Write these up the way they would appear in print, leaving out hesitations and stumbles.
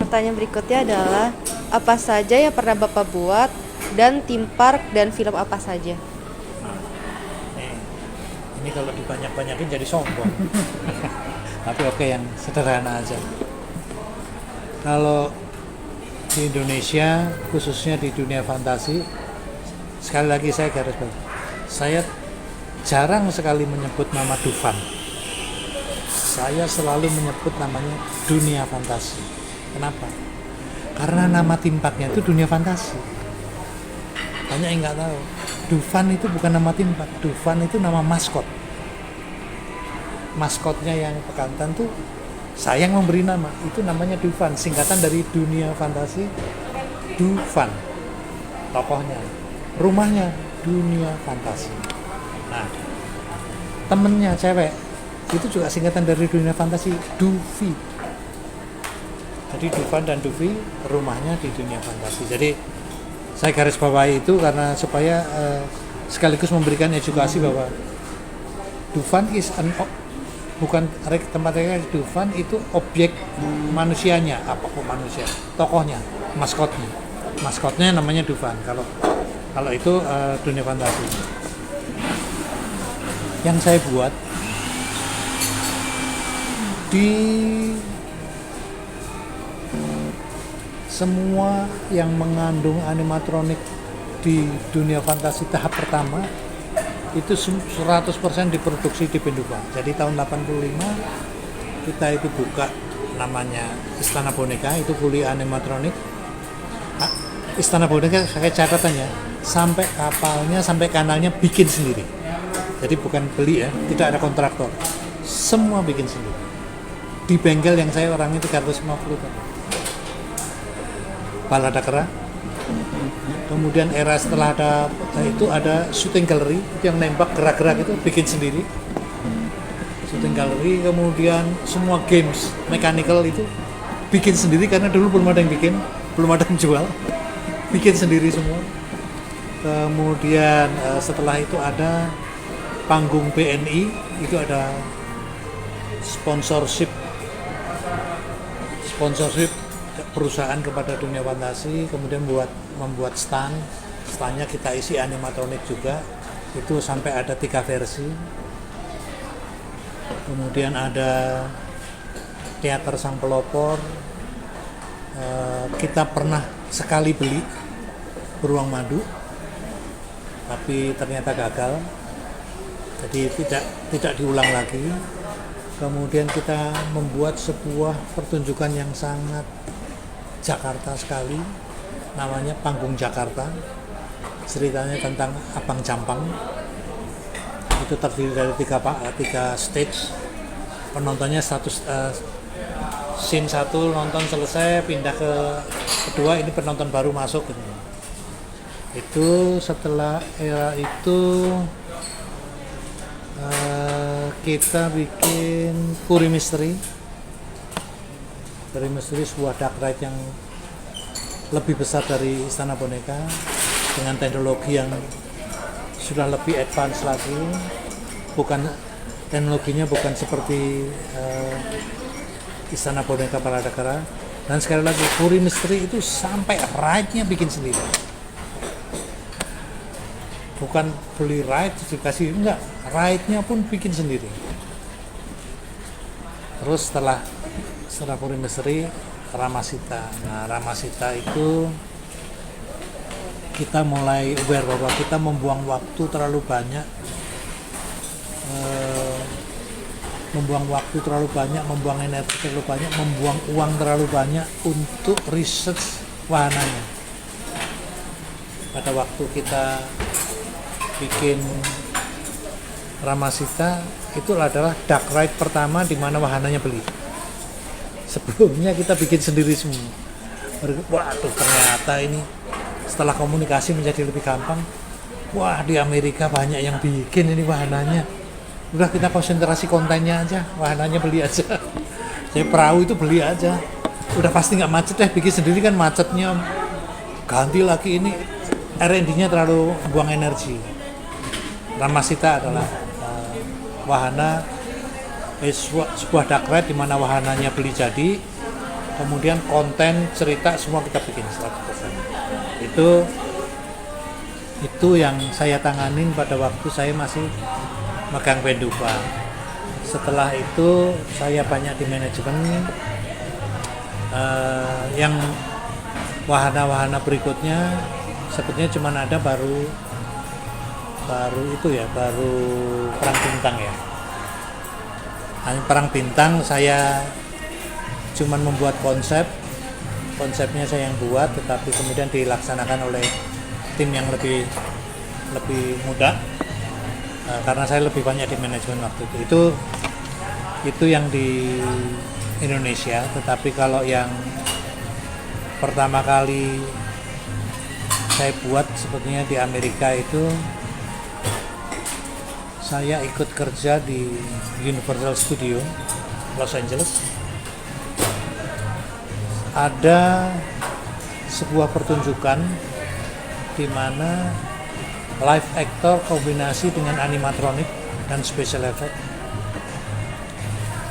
pertanyaan berikutnya adalah apa saja yang pernah Bapak buat dan theme park dan film apa saja? Nih, ini kalau dibanyak-banyakin jadi sombong. Tapi oke, yang sederhana aja. Kalau di Indonesia, khususnya di dunia fantasi, sekali lagi saya garis bawahi, saya jarang sekali menyebut nama Dufan. Saya selalu menyebut namanya dunia fantasi. Kenapa? Karena nama theme parknya itu dunia fantasi. Banyak yang nggak tahu. Dufan itu bukan nama theme park. Dufan itu nama maskot. Maskotnya yang Bekantan tuh saya yang memberi nama. Itu namanya Dufan, singkatan dari dunia fantasi. Dufan, tokohnya. Rumahnya dunia fantasi. Nah, temennya cewek itu juga singkatan dari dunia fantasi, Duvi. Jadi Dufan dan Duvi rumahnya di dunia fantasi. Jadi saya garis bawahi itu karena supaya sekaligus memberikan edukasi bahwa Dufan is bukan tempat rekreasi. Dufan itu objek manusianya, apa kok manusia? Tokohnya, maskotnya namanya Dufan. Kalau itu dunia fantasi. Yang saya buat di semua yang mengandung animatronik di dunia fantasi tahap pertama itu 100% diproduksi di Pendupa. Jadi tahun 85 kita itu buka namanya Istana Boneka, itu fully animatronik. Istana Boneka kayak catatannya sampai kapalnya, sampai kanalnya bikin sendiri. Jadi bukan beli ya, tidak ada kontraktor. Semua bikin sendiri. Di bengkel yang saya orangnya 350 tahun. Balada Kera. Kemudian era setelah itu ada shooting gallery, yang nembak gerak-gerak itu bikin sendiri. Shooting gallery, kemudian semua games mechanical itu bikin sendiri karena dulu belum ada yang bikin, belum ada yang jual. Bikin sendiri semua. Kemudian setelah itu ada panggung BNI, itu ada sponsorship perusahaan kepada dunia fantasi, kemudian membuat standnya kita isi animatronik juga, itu sampai ada 3 versi. Kemudian ada teater Sang Pelopor, kita pernah sekali beli Beruang Madu tapi ternyata gagal, jadi tidak diulang lagi. Kemudian kita membuat sebuah pertunjukan yang sangat Jakarta sekali, namanya Panggung Jakarta. Ceritanya tentang Abang Jampang. Itu terdiri dari 3 stage. Penontonnya scene 1 nonton selesai, pindah ke kedua, ini penonton baru masuk gitu. Itu setelah era itu kita bikin Puri Misteri, sebuah dark ride yang lebih besar dari Istana Boneka dengan teknologi yang sudah lebih advance lagi. Teknologinya bukan seperti Istana Boneka Balada Kera. Dan sekali lagi Puri Misteri itu sampai ride-nya bikin sendiri. Bukan beli ride dikasih, enggak, ride-nya pun bikin sendiri. Terus setelah Puri Misteri, Ramasita. Nah, Ramasita itu kita mulai aware bahwa kita membuang waktu terlalu banyak, membuang energi terlalu banyak, membuang uang terlalu banyak untuk research wahananya. Pada waktu kita bikin Ramasita, itu adalah dark ride pertama di mana wahananya beli. Sebelumnya kita bikin sendiri semua. Waduh, ternyata ini setelah komunikasi menjadi lebih gampang. Wah, di Amerika banyak yang bikin ini wahananya. Udah, kita konsentrasi kontennya aja, wahananya beli aja. Saya perahu itu beli aja. Udah pasti nggak macet deh, bikin sendiri kan macetnya. Ganti lagi ini, R&D-nya terlalu buang energi. Ramasita adalah wahana sebuah dark ride di mana wahananya beli jadi, kemudian konten, cerita semua kita bikin 100%. Itu yang saya tanganin pada waktu saya masih megang Pendupa. Setelah itu saya banyak di manajemen. Yang wahana-wahana berikutnya sebetulnya cuma ada baru Perang Bintang ya. Perang Bintang saya cuman membuat konsepnya saya yang buat, tetapi kemudian dilaksanakan oleh tim yang lebih muda, karena saya lebih banyak di manajemen waktu itu yang di Indonesia. Tetapi kalau yang pertama kali saya buat sebetulnya di Amerika itu saya ikut kerja di Universal Studio Los Angeles. Ada sebuah pertunjukan di mana live actor kombinasi dengan animatronik dan special effect.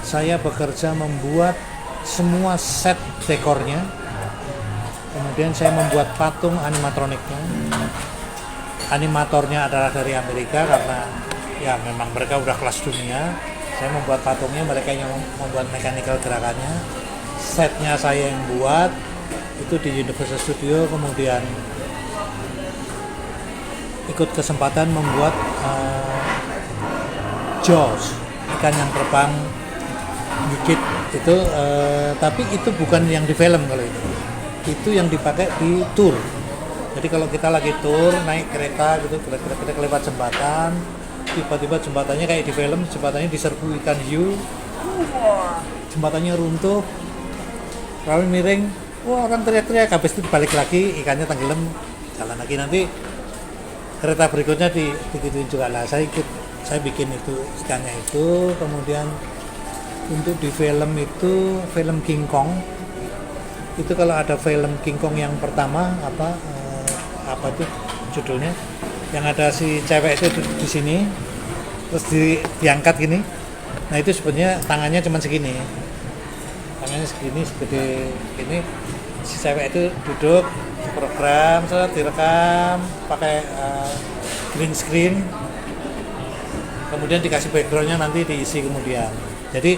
Saya bekerja membuat semua set dekornya, kemudian saya membuat patung animatroniknya. Animatornya adalah dari Amerika karena ya memang mereka udah kelas dunia. Saya membuat patungnya, mereka yang membuat mechanical gerakannya. Setnya saya yang buat itu di Universal Studio, kemudian ikut kesempatan membuat Jaws, ikan yang terbang gigit itu, tapi itu bukan yang di film. Kalau itu yang dipakai di tour. Jadi kalau kita lagi tour naik kereta gitu, kita kelewat jembatan, tiba-tiba jembatannya kayak di film, jembatannya diserbu ikan hiu, jembatannya runtuh, lalu miring, wah orang teriak-teriak, habis itu balik lagi ikannya tenggelam, jalan lagi. Nanti kereta berikutnya digituin juga lah. Saya bikin itu ikannya itu. Kemudian untuk di film itu film King Kong itu, kalau ada film King Kong yang pertama apa tuh judulnya, yang ada si cewek itu di sini terus diangkat gini. Nah itu sebenarnya tangannya cuma segini, tangannya segini segede ini. Si cewek itu duduk di program, direkam pakai green screen, kemudian dikasih backgroundnya nanti diisi kemudian. Jadi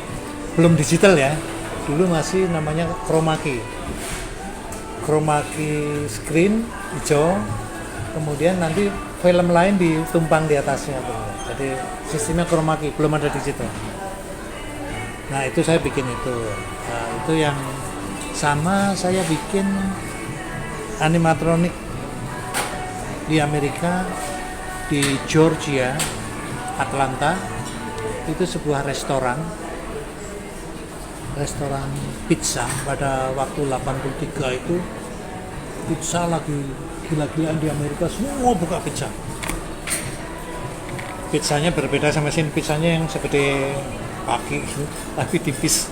belum digital ya, dulu masih namanya chroma key screen hijau, kemudian nanti film lain ditumpang di atasnya tuh. Jadi sistemnya chroma key, belum ada digital. Nah itu saya bikin itu. Nah, itu yang sama saya bikin animatronik di Amerika, di Georgia, Atlanta. Itu sebuah restoran pizza. Pada waktu 83 itu pizza lagi gila-gilaan di Amerika, semua buka pizza. Pizzanya berbeda sama sini, pizzanya yang segede kaki tapi tipis.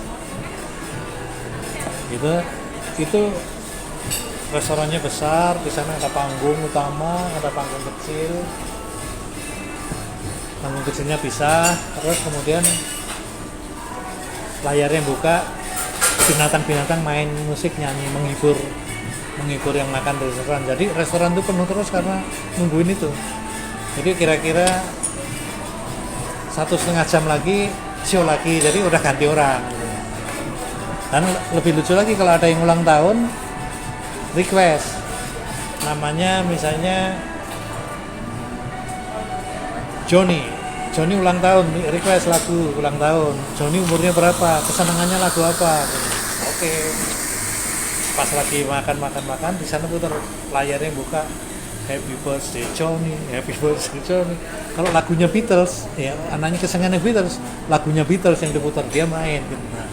Itu restorannya besar, di sana ada panggung utama, ada panggung kecil. Panggung kecilnya bisa, terus kemudian layarnya buka, binatang-binatang main musik, nyanyi, menghibur yang makan di restoran. Jadi restoran itu penuh terus karena nungguin itu. Jadi kira-kira 1,5 jam lagi show lagi, jadi udah ganti orang. Dan lebih lucu lagi kalau ada yang ulang tahun, request namanya misalnya Johnny ulang tahun, request lagu ulang tahun. Johnny umurnya berapa, kesenangannya lagu apa. Oke. Pas lagi makan di sana putar, layarnya buka Happy Birthday Johnny, Happy Birthday Johnny. Kalau lagunya Beatles, ya anaknya kesenangannya Beatles, lagunya Beatles yang diputar, dia main gitu. Nah,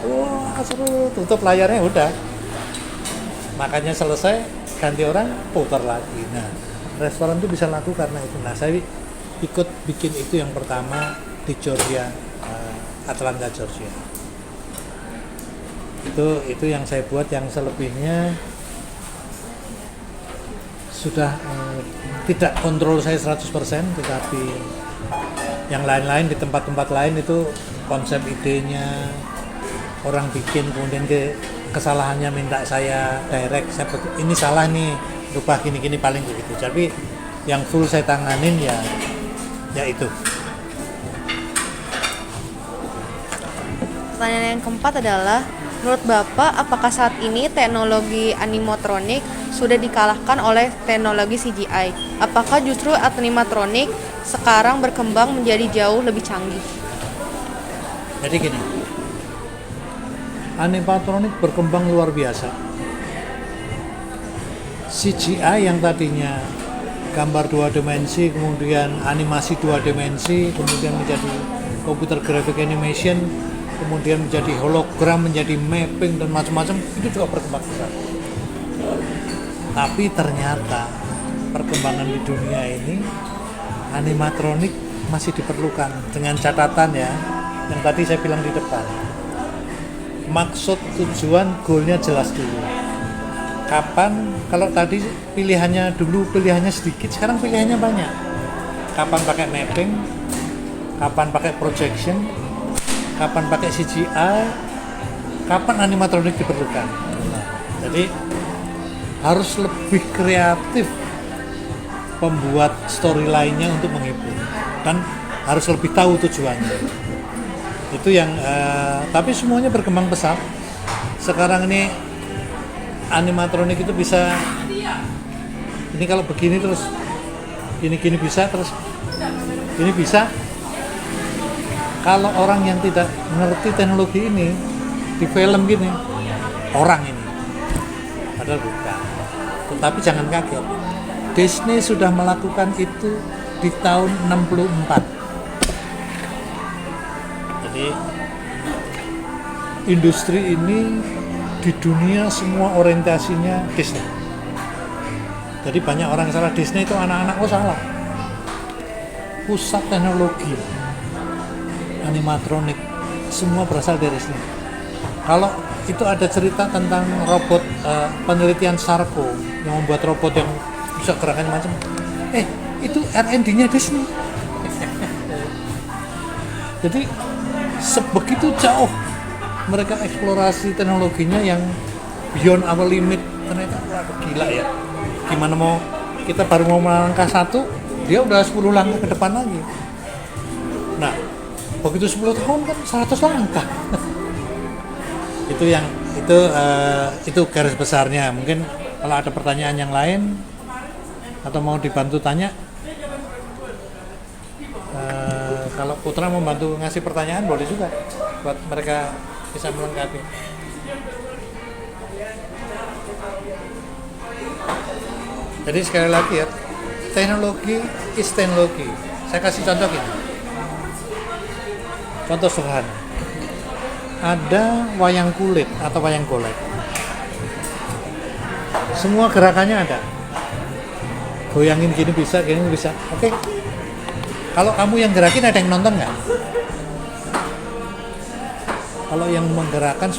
wah seru, tutup layarnya udah. Makannya selesai, ganti orang, putar lagi. Nah, restoran itu bisa laku karena itu. Nah, saya ikut bikin itu yang pertama di Georgia, Atlanta, Georgia. Itu yang saya buat. Yang selebihnya sudah tidak kontrol saya 100%, tetapi yang lain-lain di tempat-tempat lain itu konsep idenya orang bikin, kemudian kesalahannya minta saya direct, ini salah nih, rubah gini-gini paling begitu. Tapi yang full saya tanganin ya itu. Pertanyaan yang keempat adalah, menurut Bapak, apakah saat ini teknologi animatronik sudah dikalahkan oleh teknologi CGI? Apakah justru animatronik sekarang berkembang menjadi jauh lebih canggih? Jadi gini, animatronik berkembang luar biasa. CGI yang tadinya gambar 2 dimensi, kemudian animasi 2 dimensi, kemudian menjadi computer graphic animation, kemudian menjadi hologram, menjadi mapping dan macam-macam, itu juga berkembang besar. Tapi ternyata perkembangan di dunia ini animatronik masih diperlukan, dengan catatan ya, yang tadi saya bilang di depan. Maksud, tujuan, goalnya jelas dulu. Kapan, kalau tadi pilihannya sedikit, sekarang pilihannya banyak. Kapan pakai mapping, kapan pakai projection, kapan pakai CGI, kapan animatronik diperlukan. Nah, jadi harus lebih kreatif pembuat storyline-nya untuk menghibur, dan harus lebih tahu tujuannya. Itu yang tapi semuanya berkembang pesat. Sekarang ini animatronik itu bisa, ini kalau begini terus gini bisa, terus ini bisa. Kalau orang yang tidak mengerti teknologi ini di film gini, orang ini padahal bukan. Tetapi jangan kaget, Disney sudah melakukan itu di tahun 64. Jadi industri ini di dunia semua orientasinya Disney. Jadi banyak orang salah Disney itu anak-anak, salah. Pusat teknologi animatronik semua berasal dari Disney. Kalau itu ada cerita tentang robot penelitian Sarko yang membuat robot yang bisa gerakannya macam, itu R&D-nya Disney. Jadi sebegitu jauh mereka eksplorasi teknologinya yang beyond our limit. Ternyata gila ya, gimana mau kita baru mau melangkah satu, dia udah 10 langkah ke depan lagi. Nah, begitu 10 tahun kan 100 langkah. itu garis besarnya. Mungkin kalau ada pertanyaan yang lain atau mau dibantu tanya, kalau Putra mau bantu ngasih pertanyaan boleh juga buat mereka bisa melengkapi. Jadi sekali lagi ya, teknologi is teknologi. Saya kasih contoh gini. Contoh sederhana. Ada wayang kulit atau wayang golek. Semua gerakannya ada. Goyangin gini bisa, gini bisa. Oke. Kalau kamu yang gerakin, ada yang nonton nggak? Kalau yang menggerakkan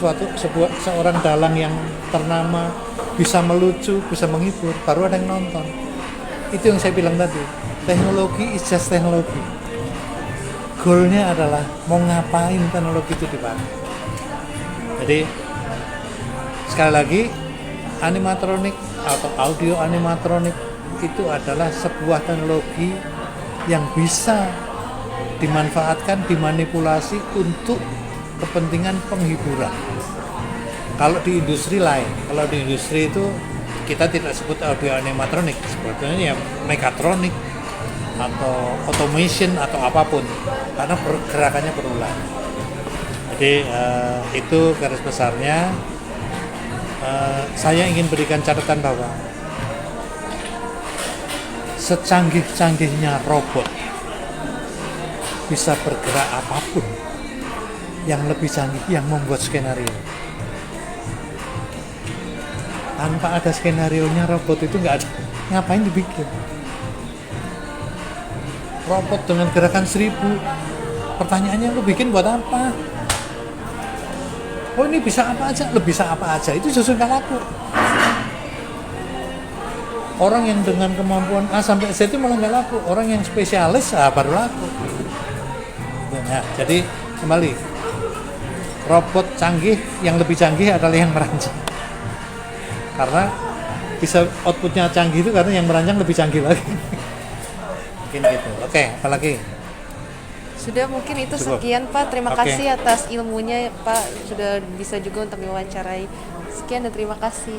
seorang dalang yang ternama, bisa melucu, bisa menghibur, baru ada yang nonton. Itu yang saya bilang tadi. Teknologi is just teknologi. Goalnya adalah mau ngapain teknologi itu dipakai. Jadi sekali lagi, animatronik atau audio animatronik itu adalah sebuah teknologi yang bisa dimanfaatkan, dimanipulasi untuk kepentingan penghiburan. Kalau di industri lain, kalau di industri itu kita tidak sebut audio animatronik, sebetulnya ya mechatronic atau automation atau apapun, karena pergerakannya berulang. Jadi itu garis besarnya. Saya ingin berikan catatan bahwa secanggih-canggihnya robot bisa bergerak apapun, yang lebih canggih yang membuat skenario. Tanpa ada skenario-nya, robot itu nggak ada, ngapain dibikin? Robot dengan gerakan 1000, pertanyaannya lu bikin buat apa? Oh ini bisa apa aja, lu bisa apa aja, itu justru nggak laku. Orang yang dengan kemampuan A sampai Z itu malah nggak laku, orang yang spesialis baru laku. Nah, jadi kembali, robot canggih yang lebih canggih adalah yang merancang. Karena bisa outputnya canggih itu karena yang merancang lebih canggih lagi. Mungkin gitu. Oke, apalagi? Sudah, mungkin itu Cukup. sekian Pak. Terima Oke. kasih atas ilmunya Pak. Sudah bisa juga untuk diwawancarai. Sekian dan terima kasih.